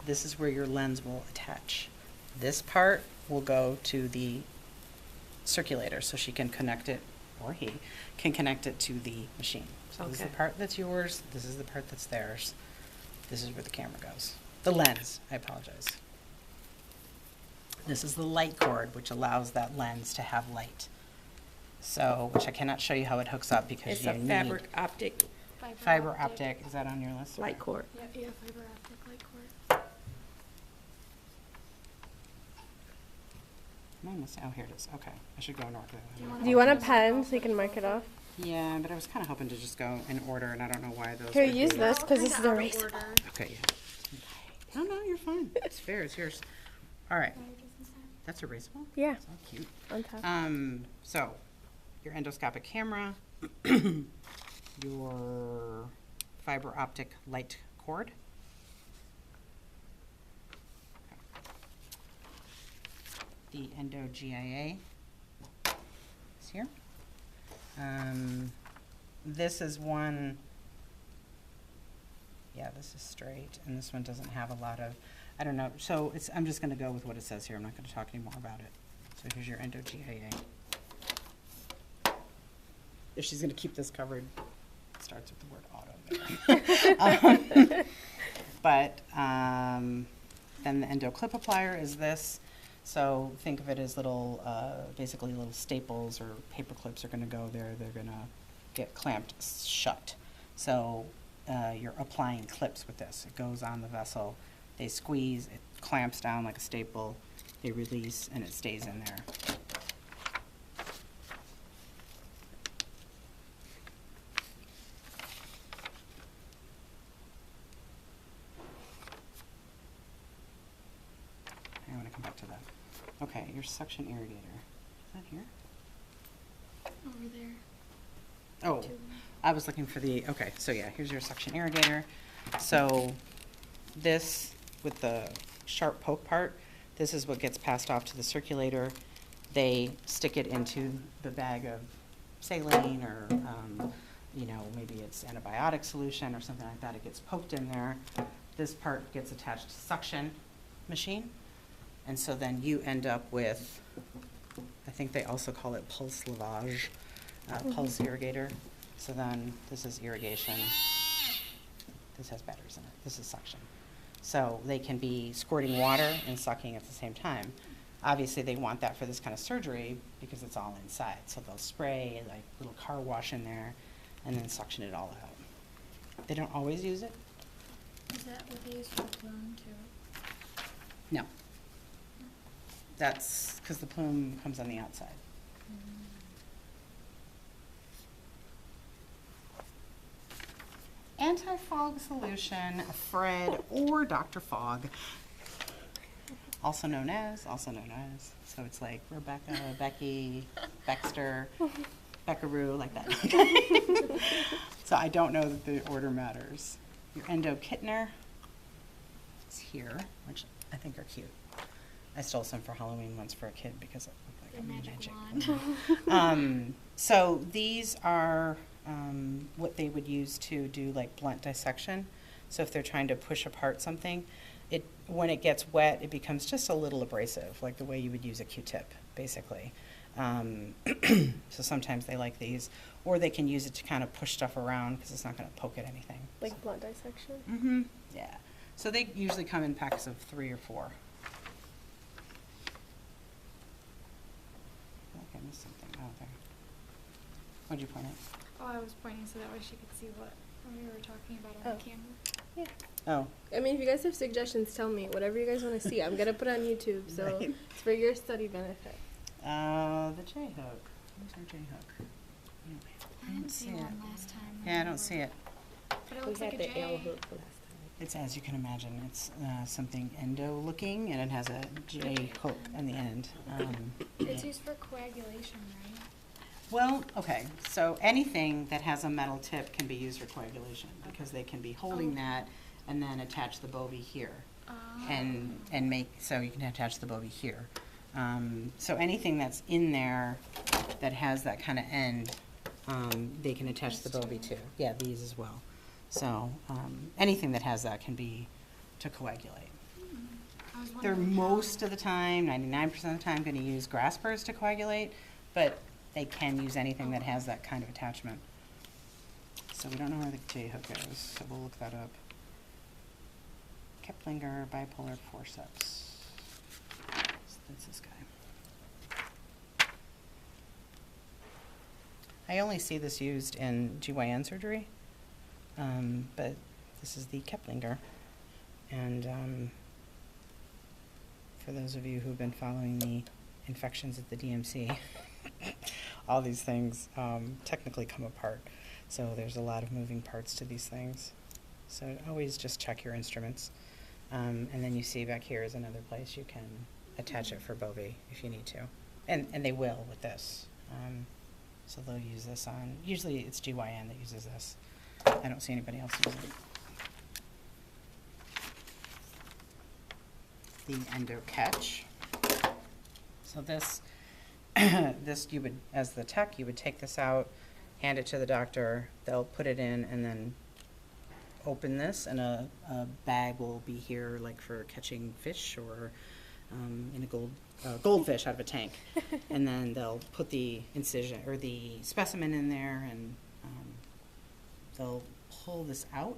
this is where your lens will attach. This part will go to the circulator, so she can connect it, or he can connect it to the machine. So this is the Okay. part that's yours, this is the part that's theirs. This is where the camera goes. The lens, I apologize. This is the light cord, which allows that lens to have light. So, which I cannot show you how it hooks up because It's you a need fabric optic fiber optic. Is that on your list? light cord. Yeah, fiber optic light cord. Mine was, oh, here it is. Okay, I should go in order. Do you want a pen so you can mark it off? Yeah, but I was kind of hoping to just go in order, and I don't know why those. Here, would use be- this because this is Kinda out of erasable. order. Okay, yeah. No, no, you're fine. It's fair. It's yours. All right. That's erasable? Yeah, So cute. on top. So, your endoscopic camera, your fiber optic light cord. The endo GIA is here. This is one, yeah, this is straight, and this one doesn't have a lot of, I don't know, so it's, I'm just gonna go with what it says here, I'm not gonna talk anymore about it. So here's your endo GIA. If she's gonna keep this covered, it starts with the word auto there. Then the endo clip applier is this. So think of it as little, basically little staples or paper clips are gonna go there. They're gonna get clamped shut. So you're applying clips with this. It goes on the vessel. They squeeze, it clamps down like a staple. They release, and it stays in there. I want to come back to that. Okay, your suction irrigator. Is that here? Over there. Oh, I was looking for the, okay, so yeah, here's your suction irrigator. So this, with the sharp poke part, this is what gets passed off to the circulator. They stick it into the bag of saline or, you know, maybe it's antibiotic solution or something like that. It gets poked in there. This part gets attached to suction machine. And so then you end up with, I think they also call it pulse lavage, pulse irrigator. So then this is irrigation. This has batteries in it. This is suction. So they can be squirting water and sucking at the same time. Obviously, they want that for this kind of surgery because it's all inside. So they'll spray like little car wash in there and then suction it all out. They don't always use it. Is that what they use for the plume too? No. That's because the plume comes on the outside. Anti-fog solution, Fred or Dr. Fog, also known as. So it's like Rebecca, Becky, Baxter, Beckaroo, like that. So I don't know that the order matters. Your endo Kittner is here, which I think are cute. I stole some for Halloween once for a kid because it looked like The a magic magic wand. So these are what they would use to do like blunt dissection. So if they're trying to push apart something, when it gets wet, it becomes just a little abrasive, like the way you would use a Q-tip, basically. So sometimes they like these, or they can use it to kind of push stuff around because it's not going to poke at anything. Like blunt dissection? Mm-hmm. Yeah. So they usually come in packs of 3 or 4. I think I missed something out there. What'd you point at? Oh, I was pointing so that way she could see what we were talking about on the Oh. camera. Yeah. Oh, I mean, if you guys have suggestions, tell me. Whatever you guys want to see. I'm going to put it on YouTube, so Right. it's for your study benefit. the J-hook. Where's our J-hook? I didn't see one last time. Yeah, I don't see it. But it We looks had like a the L J. hook last time. It's, as you can imagine, it's something endo-looking, and it has a J-hook on the end. It's yeah. used for coagulation, right? Well, okay, so anything that has a metal tip can be used for coagulation, because they can be holding Oh. that and then attach the bovie here. Oh. And make, so you can attach the bovie here. So anything that's in there that has that kind of end, they can attach the These bovie two? to. Yeah, these as well. So anything that has that can be to coagulate. I was They're wondering most of the time, 99% of the time, going to use graspers to coagulate, but they can use anything that has that kind of attachment. So we don't know where the J hook is, so we'll look that up. Keplinger bipolar forceps. So that's this guy. I only see this used in GYN surgery, but this is the Keplinger. And for those of you who've been following the infections at the DMC, all these things technically come apart. So there's a lot of moving parts to these things. So always just check your instruments. And then you see back here is another place you can attach it for Bovie if you need to. And they will with this. So they'll use this on, usually it's GYN that uses this. I don't see anybody else using it. The endo catch. So this, this you would, as the tech, you would take this out, hand it to the doctor, they'll put it in and then open this, and a bag will be here like for catching fish or in a goldfish out of a tank. And then they'll put the incision or the specimen in there, and they'll pull this out,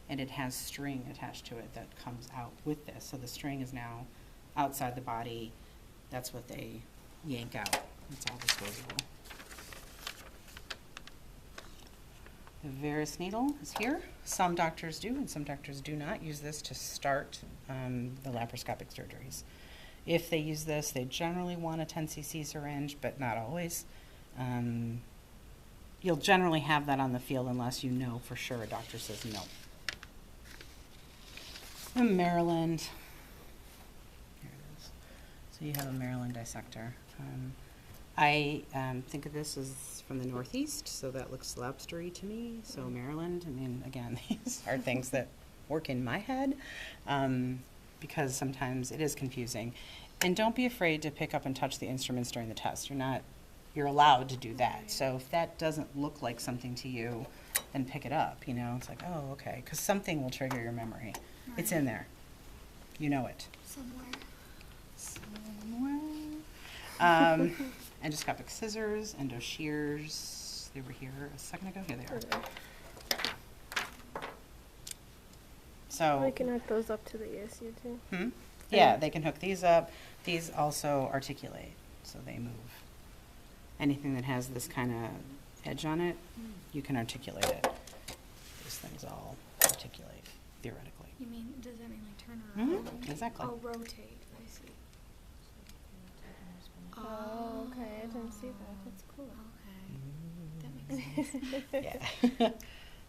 and it has string attached to it that comes out with this. So the string is now outside the body. That's what they yank out. It's all disposable. The Veris needle is here. Some doctors do and some doctors do not use this to start the laparoscopic surgeries. If they use this, they generally want a 10 cc syringe, but not always. You'll generally have that on the field unless you know for sure a doctor says no. In Maryland, here it is. So you have a Maryland dissector. I think of this as from the Northeast, so that looks lobstery to me. So Maryland, I mean, again, these are things that work in my head because sometimes it is confusing. And don't be afraid to pick up and touch the instruments during the test. You're allowed to do that. So if that doesn't look like something to you, then pick it up, you know. It's like, oh, okay, because something will trigger your memory. Right. It's in there. You know it. Somewhere. Endoscopic scissors, endo shears. They were here a second ago. Here they are. So we can hook those up to the ESU too. Yeah, they can hook these up. These also articulate, so they move. Anything that has this kind of edge on it, you can articulate it. These things all articulate, theoretically. You mean, does that mean like turn around? Exactly. Oh, rotate. I see. Oh, okay. I didn't see that. That's cool. Okay. That makes sense. Yeah.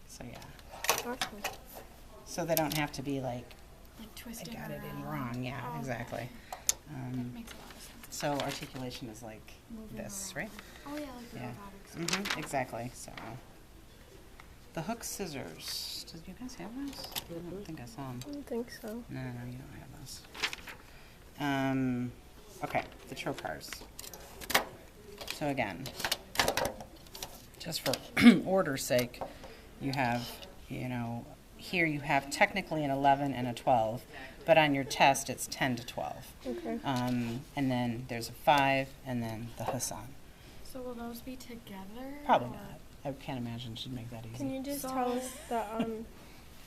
So yeah. Awesome. So they don't have to be like twisting I got it in around. wrong. Yeah, Oh, exactly. that makes a lot of sense. So articulation is like Moving this, around. right? Oh yeah, like the Yeah. robotics. Exactly. So the hook scissors. Did you guys have those? I don't think I saw them. I don't think so. No, you don't have those. Okay, the trocars. So again, just for order's sake, you have, here you have technically an 11 and a 12, but on your test it's 10 to 12. Okay. And then there's a 5, and then the Hassan. So will those be together? Probably or? not. I can't imagine she'd make that easy. Can you just tell us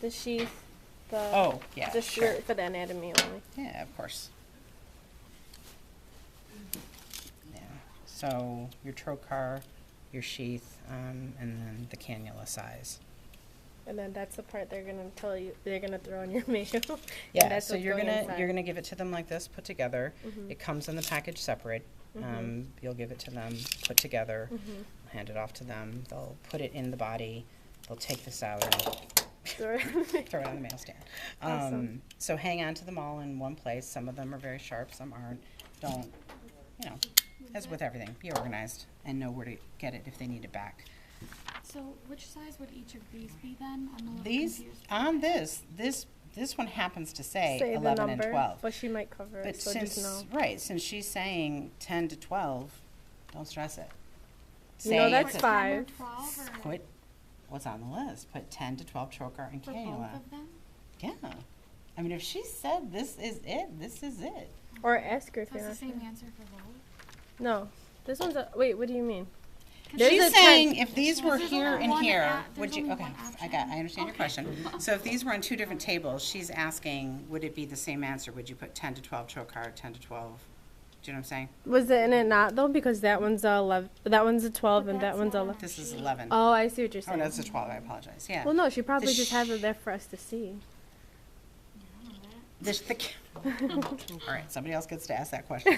the sheath, Oh, yeah, just sure. for the anatomy only? Yeah, of course. Yeah. So your trocar, your sheath, and then the cannula size. And then that's the part they're gonna tell you. They're gonna throw in your mail. Yeah. That's So what's you're going gonna inside. give it to them like this, put together. Mhm. It comes in the package separate. Mhm. You'll give it to them, put together, Mhm. hand it off to them. They'll put it in the body. They'll take this out and Throw it. throw it on the mail stand. Awesome. So hang on to them all in one place. Some of them are very sharp, some aren't. Don't, as with everything, be organized and know where to get it if they need it back. So which size would each of these be then? I'm a little These, confused. on this one happens to say Say 11 the number, and 12. but she might cover it. But So since, just know. right, since she's saying 10 to 12, don't stress it. No, that's it's a- fine. 10 or 12 or Put what's on the list. Put 10 to 12 trocar and for cannula. both of them? Yeah. I mean, if she said this is it, this is it. Or ask her if So you're it's the not same sure. answer for both? No, this one's a, wait, what do you mean? 'Cause There's She's a ten- saying if these were There's here only and one here, there's would you, only okay, one I understand your Okay. question. So if these were on two different tables, she's asking, would it be the same answer? Would you put 10 to 12 trocar, 10 to 12? Do you know what I'm saying? Was it in it not though? Because that one's a 11, that one's a 12, But and that that's one's a. not 11. This is 11. Oh, I see what you're Oh, saying. no, it's a 12, I apologize, yeah. Well, no, she probably The just has it there for us to see. I don't know that. This, all right, somebody else gets to ask that question.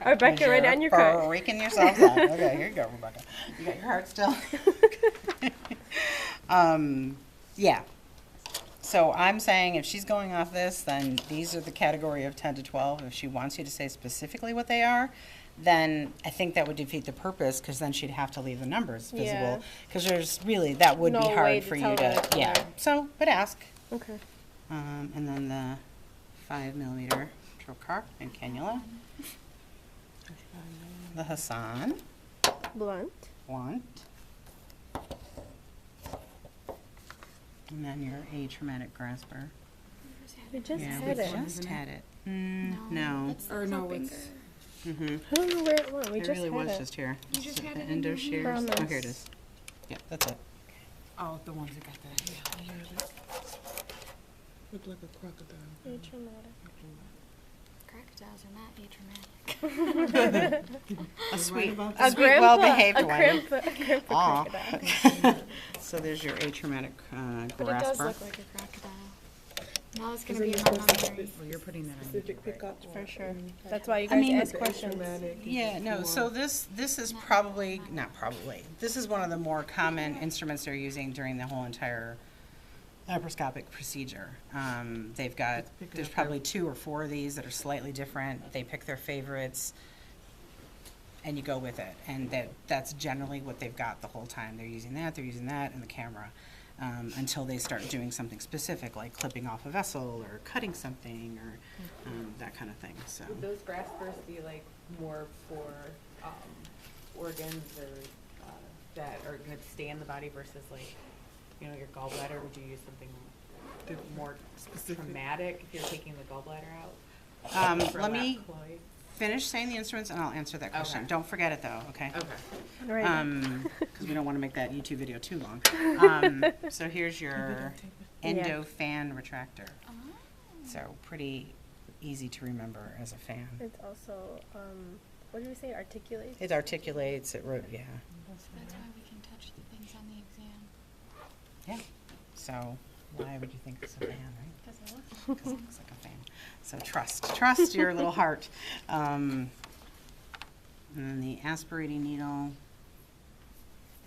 Rebecca, right on your card. Freaking yourselves out. Okay, here you go, Rebecca. You got your heart still? Yeah. So I'm saying if she's going off this, then these are the category of 10 to 12. If she wants you to say specifically what they are, then I think that would defeat the purpose, because then she'd have to leave the numbers Yeah. visible. Because there's really, that would be No way hard to for you tell to, that, yeah. yeah. So, but ask. Okay. And then the 5mm trocar and cannula. The Hassan Blunt. blunt. And then your atraumatic grasper. We just Yeah, had we it. just had it. No. That's the Or no, clipping it's- Mm-hmm. I don't know where it went. We It just really had was it. just here. You just had The it in endo your shears. hand. Oh, here it Promise. is. Yeah, that's it. Oh, the ones that got that. Yeah. Look like a crocodile. Atraumatic. Crocodiles are not atraumatic. A sweet, about a sweet, well-behaved one. A grandpa Aw. crocodile. So there's your atraumatic But it does grasper. look like a crocodile. Now it's gonna be in my memory. Well, you're putting that on Specific pickup. For sure. That's why you I guys mean- ask questions. Yeah, no, so this is probably, not probably, this is one of the more common instruments they're using during the whole entire laparoscopic procedure. They've got, there's probably 2 or 4 of these that are slightly different. They pick their favorites and you go with it. And that's generally what they've got the whole time. They're using that, and the camera. Until they start doing something specific, like clipping off a vessel or cutting something or that kind of thing, so. Would those graspers be like more for organs or that are going to stay in the body versus like, you know, your gallbladder? Would you use something more traumatic if you're taking the gallbladder out? For Let me Chloe? finish saying the instruments and I'll answer that question. Okay. Don't forget it though, okay? Okay. Right. Because we don't want to make that YouTube video too long. So here's your endo fan retractor. Oh. So pretty easy to remember as a fan. It's also, what did we say? Articulates? It articulates, yeah. That's why we can touch the things on the exam. Yeah. So why would you think it's a fan, right? Because I look Because it looks like a fan. So trust your little heart. And then the aspirating needle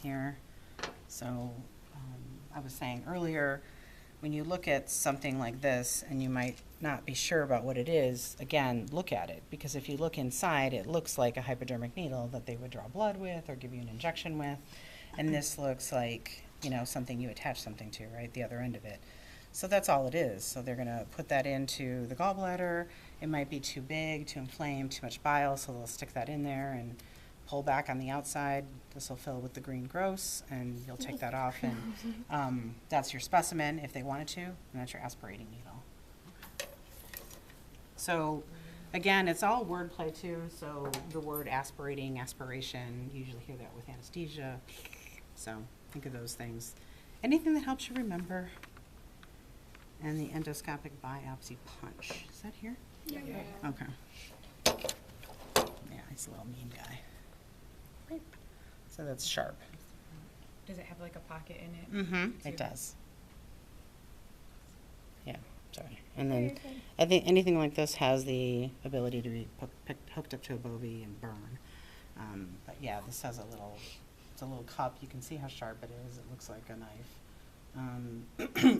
here. So I was saying earlier, when you look at something like this and you might not be sure about what it is, again, look at it. Because if you look inside, it looks like a hypodermic needle that they would draw blood with or give you an injection with. And this looks like, you know, something you attach something to, right? The other end of it. So that's all it is. So they're going to put that into the gallbladder. It might be too big, too inflamed, too much bile, so they'll stick that in there and pull back on the outside. This will fill with the green gross, and you'll take that off. And that's your specimen if they wanted to, and that's your aspirating needle. So again, it's all wordplay too. So the word aspirating, aspiration, you usually hear that with anesthesia. So think of those things. Anything that helps you remember. And the endoscopic biopsy punch. Is that here? Yeah. Okay. Yeah, he's a little mean guy. So that's sharp. Does it have like a pocket in it? Mm-hmm. It does. Yeah, sorry. And then I think anything like this has the ability to be hooked up to a bovie and burn. But yeah, this has it's a little cup. You can see how sharp it is. It looks like a knife.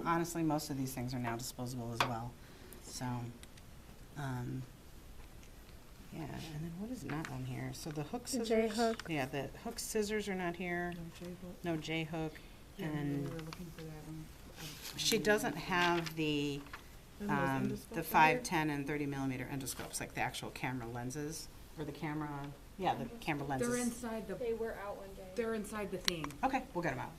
Honestly, most of these things are now disposable as well. So, yeah, and then what is not on here? So the hook The scissors. J-hook. Yeah, the hook scissors are not here. No J-hook. Yeah, And we were looking for that one. she doesn't have the 5, 10, and 30 millimeter endoscopes, like the actual camera lenses, or the camera, yeah, the camera lenses. They're inside the, They were out one day. they're inside the thing. Okay, we'll get them out.